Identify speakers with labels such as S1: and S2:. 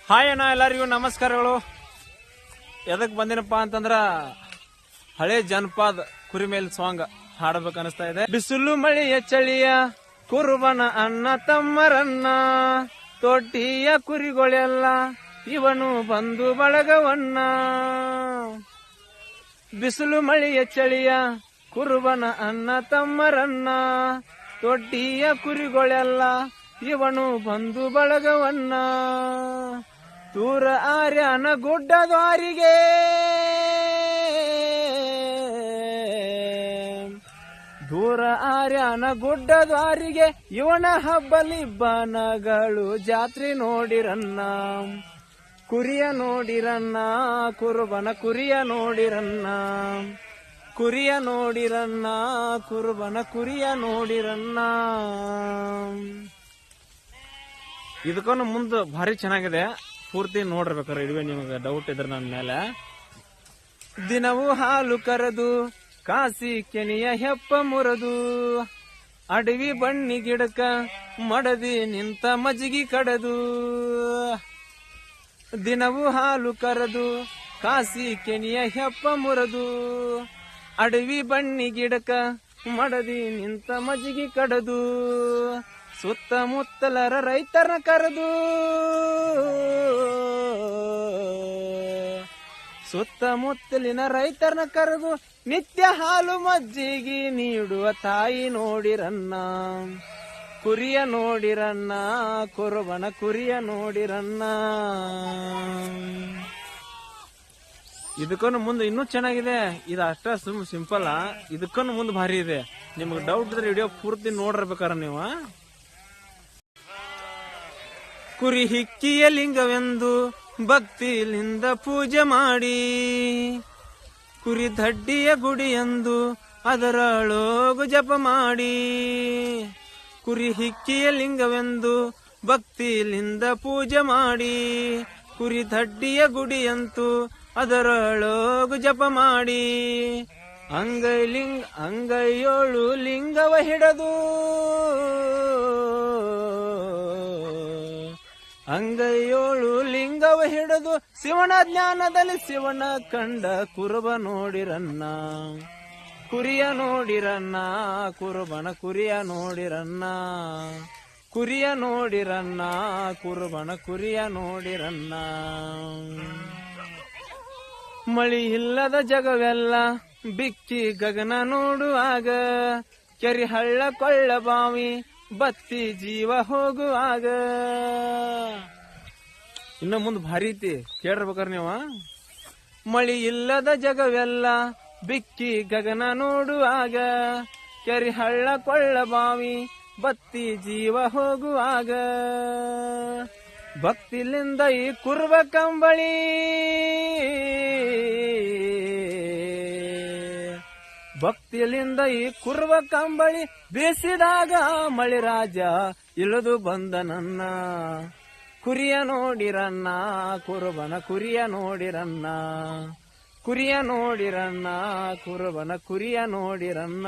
S1: Hi ಅಣ್ಣ, ಎಲ್ಲರಿಗೂ ನಮಸ್ಕಾರಗಳು. ಎದಕ್ ಬಂದಿನಪ್ಪ ಅಂತಂದ್ರ ಹಳೆ ಜನಪದ ಕುರಿ ಮೇಲ್ ಸಾಂಗ್ ಹಾಡಬೇಕು ಅನಿಸ್ತಾ ಇದೆ. ಬಿಸಿಲು ಮಳೆಯ ಚಳಿಯ ಕುರುಬನ ಅಣ್ಣ ತಮ್ಮರನ್ನ, ತೊಟ್ಟಿಯ ಕುರಿಗಳೆಲ್ಲ ಇವನು ಬಂದು ಬಳಗವನ್ನ. ಬಿಸಿಲು ಮಳೆಯ ಚಳಿಯ ಕುರುಬನ ಅಣ್ಣ ತಮ್ಮರನ್ನ, ತೊಟ್ಟಿಯ ಕುರಿಗಳೆಲ್ಲ ಇವನು ಬಂದು ಬಳಗವನ್ನ. ದೂರ ಆರ್ಯನ ಗುಡ್ಡದ್ವಾರಿಗೆ, ದೂರ ಆರ್ಯನ ಗುಡ್ಡದ್ವಾರಿಗೆ ಇವನ ಹಬ್ಬಲಿ ಬನಗಳು ಜಾತ್ರೆ ನೋಡಿರನ್ನ. ಕುರಿಯ ನೋಡಿರನ್ನ, ಕುರುಬನ ಕುರಿಯ ನೋಡಿರನ್ನ, ಕುರಿಯ ನೋಡಿರನ್ನ, ಕುರುಬನ ಕುರಿಯ ನೋಡಿರನ್ನ. ಇದಕ್ಕೂ ಮುಂದೆ ಭಾರಿ ಚೆನ್ನಾಗಿದೆ, ಪೂರ್ತಿ ನೋಡಿರ್ಬೇಕಾರೆ. ಇಡುವೆ ನಿಮಗೆ ಡೌಟ್ ಇದ್ರೆ ನನ್ನ ಮೇಲೆ. ದಿನವೂ ಹಾಲು ಕರೆದು ಕಾಸಿ ಕೆನಿಯ ಹೆಪ್ಪ ಮುರದು, ಅಡವಿ ಬಣ್ಣಿ ಗಿಡಕ ಮಡದಿ ನಿಂತ ಮಜ್ಜಿಗೆ ಕಡದು. ದಿನವೂ ಹಾಲು ಕರೆದು ಕಾಸಿ ಕೆನಿಯ ಹೆಪ್ಪ ಮುರದು, ಅಡವಿ ಬಣ್ಣಿ ಗಿಡಕ ಮಡದಿ ನಿಂತ ಮಜ್ಜಿಗೆ ಕಡದು. ಸುತ್ತಮುತ್ತಲರ ರೈತರ ಕರೆದು, ಸುತ್ತಮುತ್ತಲಿನ ರೈತರನ್ನ ಕರೆದು ನಿತ್ಯ ಹಾಲು ಮಜ್ಜಿಗೆ ನೀಡುವ ತಾಯಿ ನೋಡಿರನ್ನ. ಕುರಿಯ ನೋಡಿರನ್ನ, ಕುರುಬನ ಕುರಿಯ ನೋಡಿರನ್ನ. ಇದಕ್ಕೂ ಮುಂದೆ ಇನ್ನೂ ಚೆನ್ನಾಗಿದೆ. ಇದು ಅಷ್ಟ ಸಿಂಪಲ್, ಇದಕ್ಕೂ ಮುಂದೆ ಭಾರಿ ಇದೆ. ನಿಮ್ಗೆ ಡೌಟ್ ಇದ್ರೆ ವಿಡಿಯೋ ಪೂರ್ತಿ ನೋಡಿರ್ಬೇಕಾರ ನೀವು. ಕುರಿ ಹಿಕ್ಕಿಯ ಲಿಂಗವೆಂದು ಭಕ್ತಿಲಿಂದ ಪೂಜೆ ಮಾಡಿ, ಕುರಿ ದಡ್ಡಿಯ ಗುಡಿಯೆಂದು ಅದರೊಳಗು ಜಪ ಮಾಡಿ. ಕುರಿ ಹಿಕ್ಕಿಯ ಲಿಂಗವೆಂದು ಭಕ್ತಿಲಿಂದ ಪೂಜೆ ಮಾಡಿ, ಕುರಿ ದಡ್ಡಿಯ ಗುಡಿಯಂತೂ ಅದರೊಳಗು ಜಪ ಮಾಡಿ. ಅಂಗೈಯೋಳು ಲಿಂಗವ ಹಿಡದು, ಅಂಗೈಯೋಳು ಲಿಂಗವ ಹಿಡಿದು ಶಿವನ ಜ್ಞಾನದಲ್ಲಿ ಶಿವನ ಕಂಡ ಕುರುಬ ನೋಡಿರನ್ನ. ಕುರಿಯ ನೋಡಿರನ್ನ, ಕುರುಬನ ಕುರಿಯ ನೋಡಿರನ್ನ, ಕುರಿಯ ನೋಡಿರನ್ನ, ಕುರುಬನ ಕುರಿಯ ನೋಡಿರನ್ನ. ಮಳಿ ಇಲ್ಲದ ಜಗವೆಲ್ಲ ಬಿಕ್ಕಿ ಗಗನ ನೋಡುವಾಗ, ಕೆರಿ ಹಳ್ಳ ಕೊಳ್ಳ ಬಾವಿ ಬತ್ತಿ ಜೀವ ಹೋಗುವಾಗ. ಇನ್ನು ಮುಂದೆ ಭಾರಿ ಐತಿ, ಕೇಳಿರ್ಬೇಕಾರ ನೀವು. ಮಳಿ ಇಲ್ಲದ ಜಗವೆಲ್ಲ ಬಿಕ್ಕಿ ಗಗನ ನೋಡುವಾಗ, ಕೆರಿ ಹಳ್ಳ ಕೊಳ್ಳ ಬಾವಿ ಬತ್ತಿ ಜೀವ ಹೋಗುವಾಗ. ಭಕ್ತಿಲಿಂದ ಈ ಕುರುಬ ಕಂಬಳಿ, ಭಕ್ತಿಲಿಂದ ಈ ಕುರುಬ ಕಂಬಳಿ ಬೀಸಿದಾಗ ಮಳಿರಾಜ ಇಳಿದು ಬಂದ ನನ್ನ. ಕುರಿಯ ನೋಡಿರನ್ನ, ಕುರುಬನ ಕುರಿಯ ನೋಡಿರನ್ನ, ಕುರಿಯ ನೋಡಿರನ್ನ, ಕುರುಬನ ಕುರಿಯ ನೋಡಿರನ್ನ.